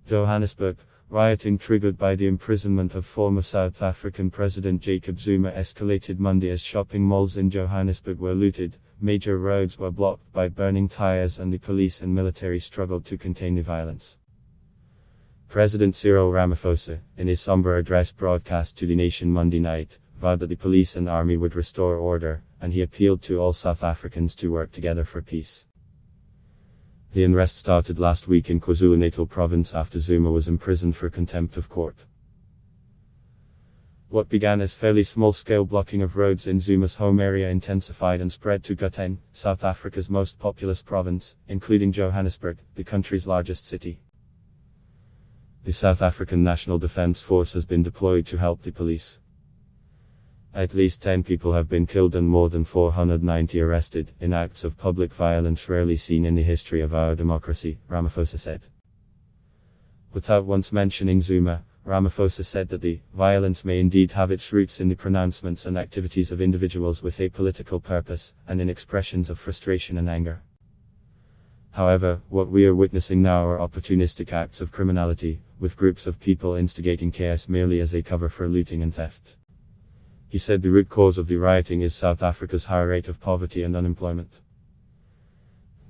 Johannesburg, rioting triggered by the imprisonment of former South African President Jacob Zuma escalated Monday as shopping malls in Johannesburg were looted, major roads were blocked by burning tires, and the police and military struggled to contain the violence. President Cyril Ramaphosa, in his somber address broadcast to the nation Monday night, vowed that the police and army would restore order, and he appealed to all South Africans to work together for peace. The unrest started last week in KwaZulu-Natal province after Zuma was imprisoned for contempt of court. What began as fairly small-scale blocking of roads in Zuma's home area intensified and spread to Gauteng, South Africa's most populous province, including Johannesburg, the country's largest city. The South African National Defence Force has been deployed to help the police. At least 10 people have been killed and more than 490 arrested, in acts of public violence rarely seen in the history of our democracy, Ramaphosa said. Without once mentioning Zuma, Ramaphosa said that the violence may indeed have its roots in the pronouncements and activities of individuals with a political purpose, and in expressions of frustration and anger. However, what we are witnessing now are opportunistic acts of criminality, with groups of people instigating chaos merely as a cover for looting and theft. He said the root cause of the rioting is South Africa's high rate of poverty and unemployment.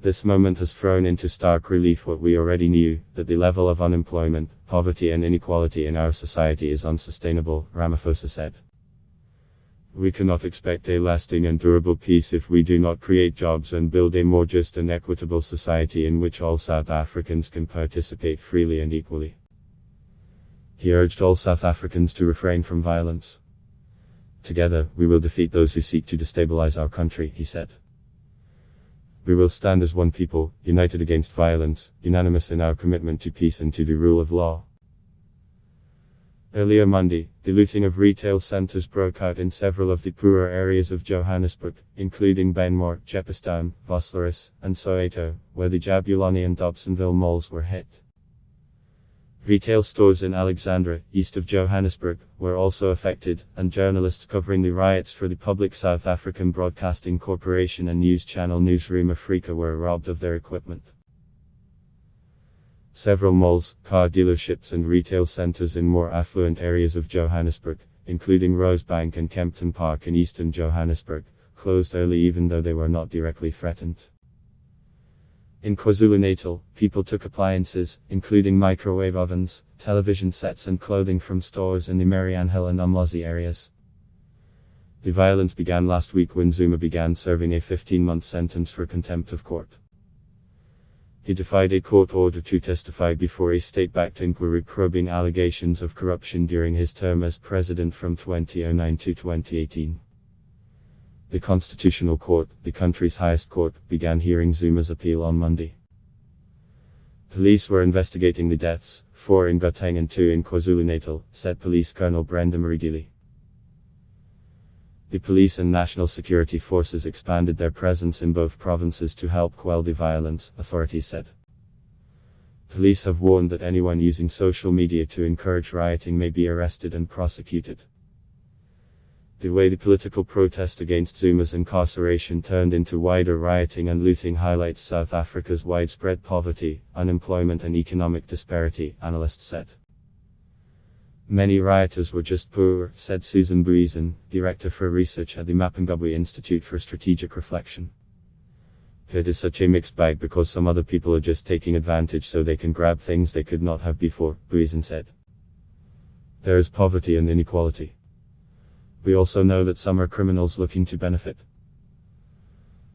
This moment has thrown into stark relief what we already knew, that the level of unemployment, poverty and inequality in our society is unsustainable, Ramaphosa said. We cannot expect a lasting and durable peace if we do not create jobs and build a more just and equitable society in which all South Africans can participate freely and equally. He urged all South Africans to refrain from violence. Together, we will defeat those who seek to destabilize our country, he said. We will stand as one people, united against violence, unanimous in our commitment to peace and to the rule of law. Earlier Monday, the looting of retail centers broke out in several of the poorer areas of Johannesburg, including Benmore, Jeppestown, Vosloorus, and Soweto, where the Jabulani and Dobsonville malls were hit. Retail stores in Alexandra, east of Johannesburg, were also affected, and journalists covering the riots for the public South African Broadcasting Corporation and news channel Newsroom Afrika were robbed of their equipment. Several malls, car dealerships and retail centers in more affluent areas of Johannesburg, including Rosebank and Kempton Park in eastern Johannesburg, closed early even though they were not directly threatened. In KwaZulu-Natal, people took appliances, including microwave ovens, television sets and clothing from stores in the Mariannhill and Umlazi areas. The violence began last week when Zuma began serving a 15-month sentence for contempt of court. He defied a court order to testify before a state-backed inquiry probing allegations of corruption during his term as president from 2009 to 2018. The Constitutional Court, the country's highest court, began hearing Zuma's appeal on Monday. Police were investigating the deaths, 4 in Gauteng and 2 in KwaZulu-Natal, said Police Colonel Brenda Marigili. The police and national security forces expanded their presence in both provinces to help quell the violence, authorities said. Police have warned that anyone using social media to encourage rioting may be arrested and prosecuted. The way the political protest against Zuma's incarceration turned into wider rioting and looting highlights South Africa's widespread poverty, unemployment and economic disparity, analysts said. Many rioters were just poor, said Susan Buizen, director for research at the Mapungubwe Institute for Strategic Reflection. It is such a mixed bag because some other people are just taking advantage so they can grab things they could not have before, Buizen said. There is poverty and inequality. We also know that some are criminals looking to benefit.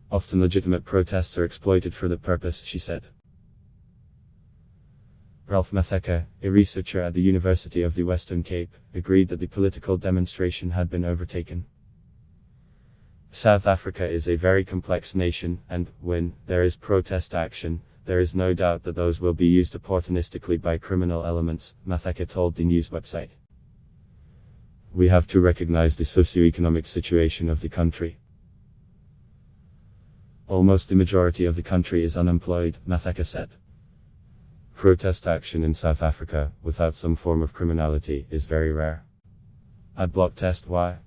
Often legitimate protests are exploited for that purpose, she said. Ralph Matheka, a researcher at the University of the Western Cape, agreed that the political demonstration had been overtaken. South Africa is a very complex nation, and, when there is protest action, there is no doubt that those will be used opportunistically by criminal elements, Matheka told the news website. We have to recognize the socio-economic situation of the country. Almost the majority of the country is unemployed, Matheka said. Protest action in South Africa, without some form of criminality, is very rare. Adblock test why?